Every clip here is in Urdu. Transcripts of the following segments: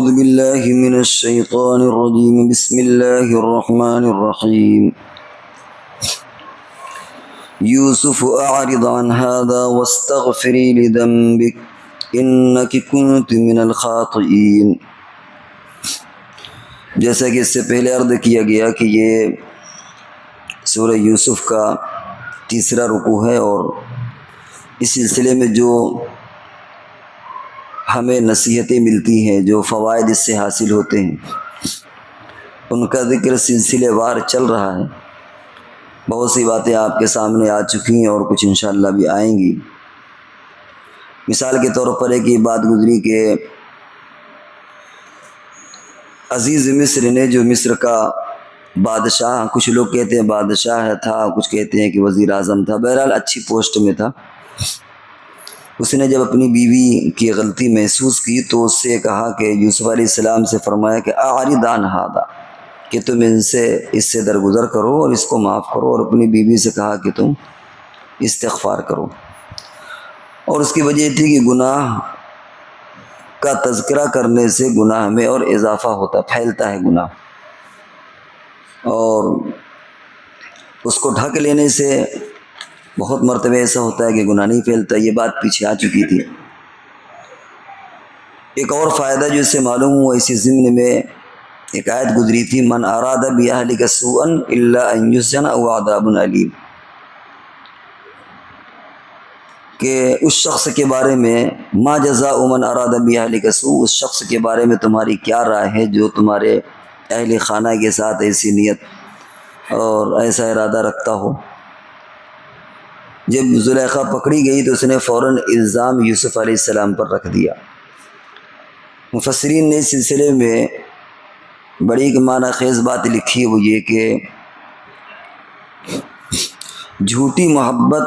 أعوذ بالله من الشيطان الرجيم بسم الله الرحمن الرحيم يوسف أعرض عن هذا واستغفري لذنبك إنك كنت من الخاطئين۔ جیسا کہ اس سے پہلے عرض کیا گیا کہ یہ سورہ یوسف کا تیسرا رکوع ہے، اور اس سلسلے میں جو ہمیں نصیحتیں ملتی ہیں، جو فوائد اس سے حاصل ہوتے ہیں، ان کا ذکر سلسلے وار چل رہا ہے۔ بہت سی باتیں آپ کے سامنے آ چکی ہیں اور کچھ انشاءاللہ بھی آئیں گی۔ مثال کے طور پر ایک یہ بات گزری کہ عزیز مصر نے، جو مصر کا بادشاہ، کچھ لوگ کہتے ہیں بادشاہ تھا، کچھ کہتے ہیں کہ وزیر اعظم تھا، بہرحال اچھی پوسٹ میں تھا، اس نے جب اپنی بیوی کی غلطی محسوس کی تو اس سے کہا کہ یوسف علیہ السلام سے فرمایا کہ اعرض عن ھذا، کہ تم اس سے درگزر کرو اور اس کو معاف کرو، اور اپنی بیوی سے کہا کہ تم استغفار کرو۔ اور اس کی وجہ یہ تھی کہ گناہ کا تذکرہ کرنے سے گناہ میں اور اضافہ ہوتا، پھیلتا ہے گناہ، اور اس کو ڈھک لینے سے بہت مرتبہ ایسا ہوتا ہے کہ گناہ نہیں پھیلتا۔ یہ بات پیچھے آ چکی تھی۔ ایک اور فائدہ جو اس سے معلوم ہوا، اسی ضمن میں ایک آیت گزری تھی، من اراد باہلک سوءا الا ان یسجن او عذاب الیم، کہ اس شخص کے بارے میں ما جزاء من اراد باہلک سوء، اس شخص کے بارے میں تمہاری کیا رائے ہے جو تمہارے اہل خانہ کے ساتھ ایسی نیت اور ایسا ارادہ رکھتا ہو۔ جب زلیخا پکڑی گئی تو اس نے فوراً الزام یوسف علیہ السلام پر رکھ دیا۔ مفسرین نے اس سلسلے میں بڑی ایک معنی خیز بات لکھی، وہ یہ کہ جھوٹی محبت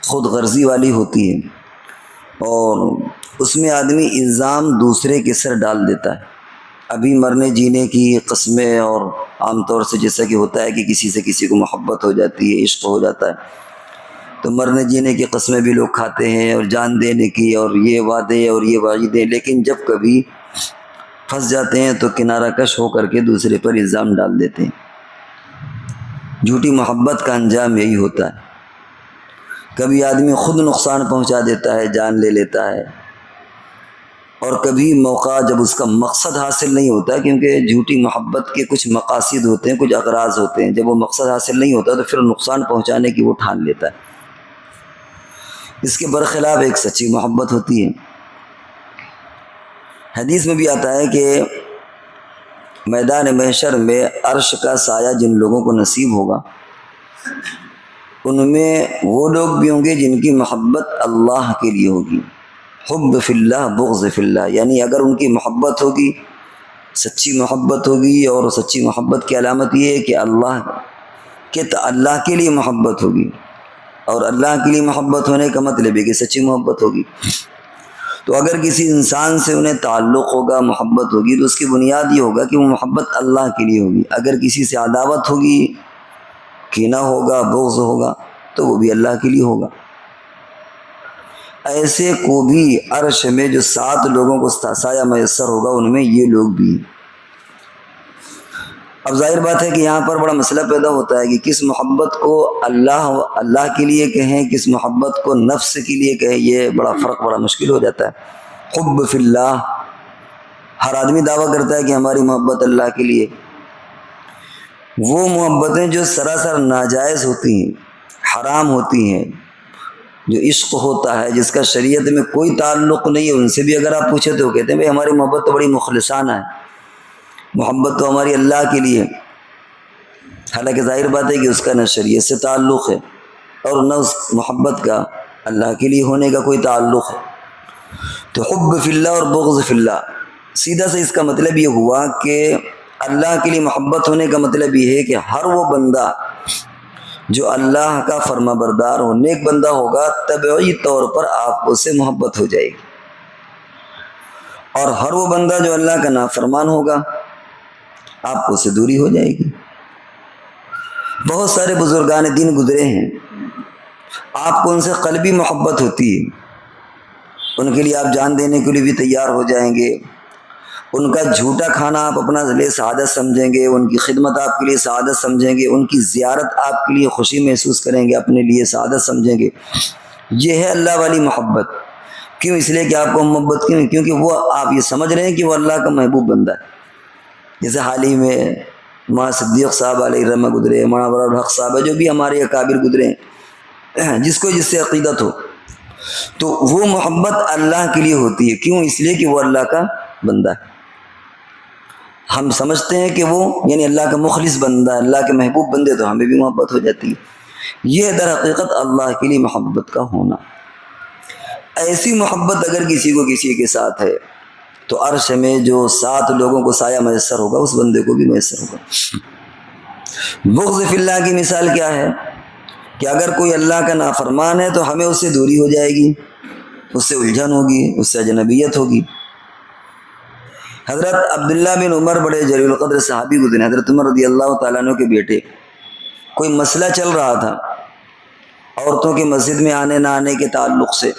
خود غرضی والی ہوتی ہے، اور اس میں آدمی الزام دوسرے کے سر ڈال دیتا ہے۔ ابھی مرنے جینے کی قسمیں، اور عام طور سے جیسا کہ ہوتا ہے کہ کسی سے کسی کو محبت ہو جاتی ہے، عشق ہو جاتا ہے، تو مرنے جینے کی قسمیں بھی لوگ کھاتے ہیں، اور جان دینے کی، اور یہ وعدے اور یہ وعیدیں، لیکن جب کبھی پھنس جاتے ہیں تو کنارہ کش ہو کر کے دوسرے پر الزام ڈال دیتے ہیں۔ جھوٹی محبت کا انجام یہی ہوتا ہے۔ کبھی آدمی خود نقصان پہنچا دیتا ہے، جان لے لیتا ہے، اور کبھی موقع جب اس کا مقصد حاصل نہیں ہوتا، کیونکہ جھوٹی محبت کے کچھ مقاصد ہوتے ہیں، کچھ اغراض ہوتے ہیں، جب وہ مقصد حاصل نہیں ہوتا تو پھر نقصان پہنچانے کی وہ ٹھان لیتا ہے۔ اس کے برخلاف ایک سچی محبت ہوتی ہے۔ حدیث میں بھی آتا ہے کہ میدان محشر میں عرش کا سایہ جن لوگوں کو نصیب ہوگا، ان میں وہ لوگ بھی ہوں گے جن کی محبت اللہ کے لیے ہوگی، حب فی اللہ بغض فی اللہ، یعنی اگر ان کی محبت ہوگی، سچی محبت ہوگی، اور سچی محبت کی علامت یہ ہے کہ اللہ کے لیے محبت ہوگی، اور اللہ کے لیے محبت ہونے کا مطلب ہے کہ سچی محبت ہوگی۔ تو اگر کسی انسان سے انہیں تعلق ہوگا، محبت ہوگی، تو اس کی بنیاد یہ ہوگا کہ وہ محبت اللہ کے لیے ہوگی۔ اگر کسی سے عداوت ہوگی، کینہ ہوگا، بغض ہوگا، تو وہ بھی اللہ کے لیے ہوگا۔ ایسے کو بھی عرش میں جو 7 لوگوں کو سایہ میسر ہوگا، ان میں یہ لوگ بھی ہیں۔ اب ظاہر بات ہے کہ یہاں پر بڑا مسئلہ پیدا ہوتا ہے کہ کس محبت کو اللہ کے لیے کہیں، کس محبت کو نفس کے لیے کہیں، یہ بڑا فرق، بڑا مشکل ہو جاتا ہے۔ حب فی اللہ، ہر آدمی دعویٰ کرتا ہے کہ ہماری محبت اللہ کے لیے۔ وہ محبتیں جو سراسر ناجائز ہوتی ہیں، حرام ہوتی ہیں، جو عشق ہوتا ہے، جس کا شریعت میں کوئی تعلق نہیں ہے، ان سے بھی اگر آپ پوچھیں تو کہتے ہیں بھئی ہماری محبت تو بڑی مخلصانہ ہے، محبت تو ہماری اللہ کے لیے، حالانکہ ظاہر بات ہے کہ اس کا نہ شریعت سے تعلق ہے، اور نہ اس محبت کا اللہ کے لیے ہونے کا کوئی تعلق ہے۔ تو حب فی اللہ اور بغض فی اللہ، سیدھا سے اس کا مطلب یہ ہوا کہ اللہ کے لیے محبت ہونے کا مطلب یہ ہے کہ ہر وہ بندہ جو اللہ کا فرما بردار ہو، نیک بندہ ہوگا، طبعی طور پر آپ کو اس سے محبت ہو جائے گی، اور ہر وہ بندہ جو اللہ کا نافرمان ہوگا، آپ کو اس سے دوری ہو جائے گی۔ بہت سارے بزرگان دین گزرے ہیں، آپ کو ان سے قلبی محبت ہوتی ہے، ان کے لیے آپ جان دینے کے لیے بھی تیار ہو جائیں گے، ان کا جھوٹا کھانا آپ اپنا لیے سعادت سمجھیں گے، ان کی خدمت آپ کے لیے سعادت سمجھیں گے، ان کی زیارت آپ کے لیے خوشی محسوس کریں گے، اپنے لیے سعادت سمجھیں گے. یہ ہے اللہ والی محبت. کیوں؟ اس لیے کہ آپ کو محبت کیوں؟ کیونکہ وہ آپ یہ سمجھ رہے ہیں کہ وہ اللہ کا محبوب بندہ ہے. جیسے حال ہی میں مولانا صدیق صاحب علیہ رحمہ گزرے، مولانا برار الحق صاحب ہے، جو بھی ہمارے اکابر گزرے ہیں، جس کو جس سے عقیدت ہو، تو وہ محبت اللہ کے لیے ہوتی ہے. کیوں؟ اس لیے کہ وہ اللہ کا بندہ ہے. ہم سمجھتے ہیں کہ وہ یعنی اللہ کا مخلص بندہ ہے، اللہ کے محبوب بندے، تو ہمیں بھی محبت ہو جاتی ہے. یہ در حقیقت اللہ کے لیے محبت کا ہونا. ایسی محبت اگر کسی کو کسی کے ساتھ ہے تو عرش میں جو 7 لوگوں کو سایہ میسر ہوگا اس بندے کو بھی میسر ہوگا. بغض فی اللہ کی مثال کیا ہے کہ اگر کوئی اللہ کا نافرمان ہے تو ہمیں اس سے دوری ہو جائے گی، اس سے الجھن ہوگی، اس سے اجنبیت ہوگی. حضرت عبداللہ بن عمر بڑے جلیل القدر صحابی گزرے. حضرت عمر رضی اللہ تعالیٰ عنہ کے بیٹے، کوئی مسئلہ چل رہا تھا عورتوں کے مسجد میں آنے نہ آنے کے تعلق سے.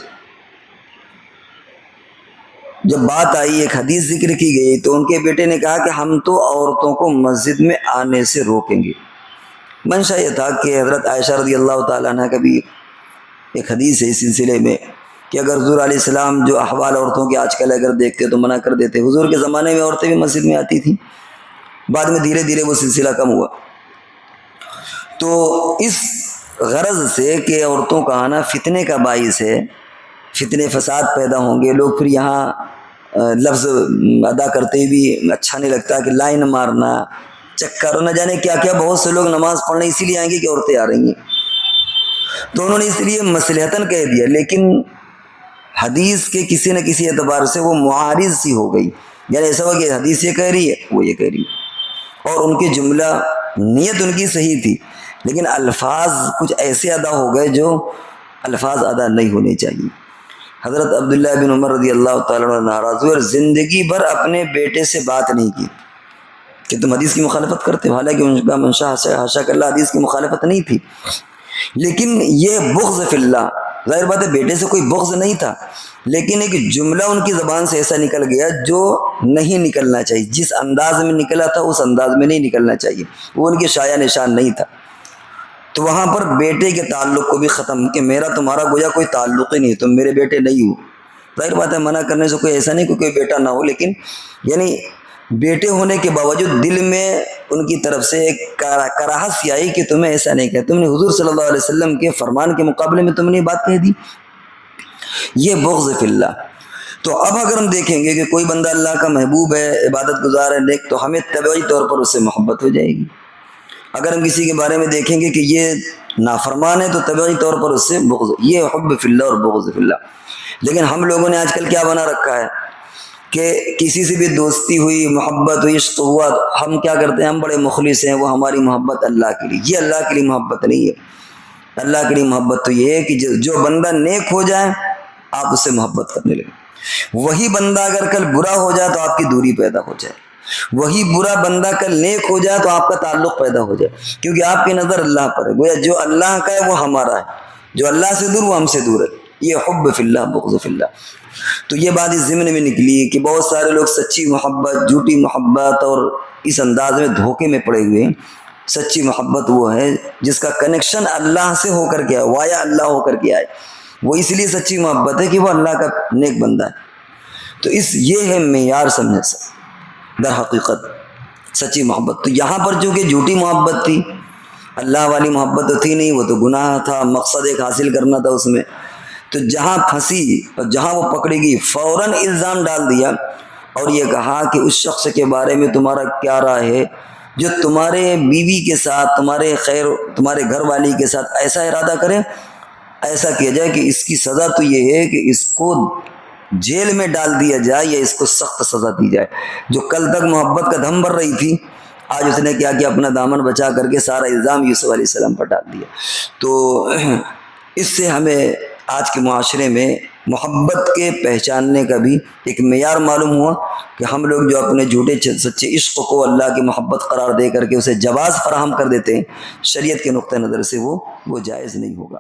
جب بات آئی، ایک حدیث ذکر کی گئی، تو ان کے بیٹے نے کہا کہ ہم تو عورتوں کو مسجد میں آنے سے روکیں گے. منشا یہ تھا کہ حضرت عائشہ رضی اللہ تعالیٰ عنہ کا بھی ایک حدیث ہے اس سلسلے میں کہ اگر حضور علیہ السلام جو احوال عورتوں کے آج کل اگر دیکھتے تو منع کر دیتے. حضور کے زمانے میں عورتیں بھی مسجد میں آتی تھیں، بعد میں دھیرے دھیرے وہ سلسلہ کم ہوا. تو اس غرض سے کہ عورتوں کا آنا فتنے کا باعث ہے، فتنے فساد پیدا ہوں گے، لوگ پھر یہاں لفظ ادا کرتے بھی اچھا نہیں لگتا کہ لائن مارنا، چکر، نہ جانے کیا کیا. بہت سے لوگ نماز پڑھنے اسی لیے آئیں گے کہ عورتیں آ رہی ہیں، تو انہوں نے اس لیے مصلحتاً کہہ دیا. لیکن حدیث کے کسی نہ کسی اعتبار سے وہ معارض سی ہو گئی. یعنی ایسا ہوا کہ حدیث یہ کہہ رہی ہے، وہ یہ کہہ رہی ہے، اور ان کے جملہ نیت ان کی صحیح تھی لیکن الفاظ کچھ ایسے ادا ہو گئے جو الفاظ ادا نہیں ہونے چاہیے. حضرت عبداللہ بن عمر رضی اللہ تعالیٰ عنہ ناراض ہوئے اور زندگی بھر اپنے بیٹے سے بات نہیں کی کہ تم حدیث کی مخالفت کرتے ہو. حالانکہ ان کا منشا حاشا کہ اللہ حدیث کی مخالفت نہیں تھی، لیکن یہ بغض فی اللہ، ظاہر بات ہے بیٹے سے کوئی بغض نہیں تھا، لیکن ایک جملہ ان کی زبان سے ایسا نکل گیا جو نہیں نکلنا چاہیے. جس انداز میں نکلا تھا اس انداز میں نہیں نکلنا چاہیے، وہ ان کے شایع نشان نہیں تھا. تو وہاں پر بیٹے کے تعلق کو بھی ختم کہ میرا تمہارا گویا کوئی تعلق ہی نہیں، تم میرے بیٹے نہیں ہو. ظاہر بات ہے منع کرنے سے کوئی ایسا نہیں کہ کوئی بیٹا نہ ہو، لیکن یعنی بیٹے ہونے کے باوجود دل میں ان کی طرف سے ایک کراہت سی آئی کہ تمہیں ایسا نہیں کہا، تم نے حضور صلی اللہ علیہ وسلم کے فرمان کے مقابلے میں تم نے یہ بات کہہ دی. یہ بغض فی اللہ. تو اب اگر ہم دیکھیں گے کہ کوئی بندہ اللہ کا محبوب ہے، عبادت گزار ہے، نیک، تو ہمیں طبعی طور پر اس سے محبت ہو جائے گی. اگر ہم کسی کے بارے میں دیکھیں گے کہ یہ نافرمان ہے تو طبعی طور پر اس سے بغض. یہ حب فی اللہ اور بغض فی اللہ. لیکن ہم لوگوں نے آج کل کیا بنا رکھا ہے کہ کسی سے بھی دوستی ہوئی، محبت ہوئی، عشق ہوا، ہم کیا کرتے ہیں، ہم بڑے مخلص ہیں، وہ ہماری محبت اللہ کے لیے. یہ اللہ کے لیے محبت نہیں ہے. اللہ کے لیے محبت تو یہ ہے کہ جو بندہ نیک ہو جائے آپ اس سے محبت کرنے لگیں. وہی بندہ اگر کل برا ہو جائے تو آپ کی دوری پیدا ہو جائے. وہی برا بندہ کل نیک ہو جائے تو آپ کا تعلق پیدا ہو جائے، کیونکہ آپ کی نظر اللہ پر ہے. گویا جو اللہ کا ہے وہ ہمارا ہے، جو اللہ سے دور وہ ہم سے دور ہے. یہ حب فی اللہ بغض فی اللہ. تو یہ بات اس ضمن میں نکلی کہ بہت سارے لوگ سچی محبت، جھوٹی محبت اور اس انداز میں دھوکے میں پڑے ہوئے ہیں. سچی محبت وہ ہے جس کا کنیکشن اللہ سے ہو کر کے آئے، وایا اللہ ہو کر کے آئے. وہ اس لیے سچی محبت ہے کہ وہ اللہ کا نیک بندہ ہے. تو یہ ہے معیار سمجھنے سے در حقیقت سچی محبت. تو یہاں پر چونکہ جھوٹی محبت تھی، اللہ والی محبت تو تھی نہیں، وہ تو گناہ تھا، مقصد ایک حاصل کرنا تھا اس میں. تو جہاں پھنسی اور جہاں وہ پکڑی گئی فوراً الزام ڈال دیا اور یہ کہا کہ اس شخص کے بارے میں تمہارا کیا رائے ہے جو تمہارے بیوی کے ساتھ، تمہارے گھر والی کے ساتھ ایسا ارادہ کرے، ایسا کیا جائے کہ اس کی سزا تو یہ ہے کہ اس کو جیل میں ڈال دیا جائے یا اس کو سخت سزا دی جائے. جو کل تک محبت کا دھم بھر رہی تھی، آج اس نے کیا کیا، اپنا دامن بچا کر کے سارا الزام یوسف علیہ السلام پر ڈال دیا. تو اس سے ہمیں آج کے معاشرے میں محبت کے پہچاننے کا بھی ایک معیار معلوم ہوا کہ ہم لوگ جو اپنے جھوٹے سچے عشق کو اللہ کی محبت قرار دے کر کے اسے جواز فراہم کر دیتے ہیں، شریعت کے نقطہ نظر سے وہ جائز نہیں ہوگا.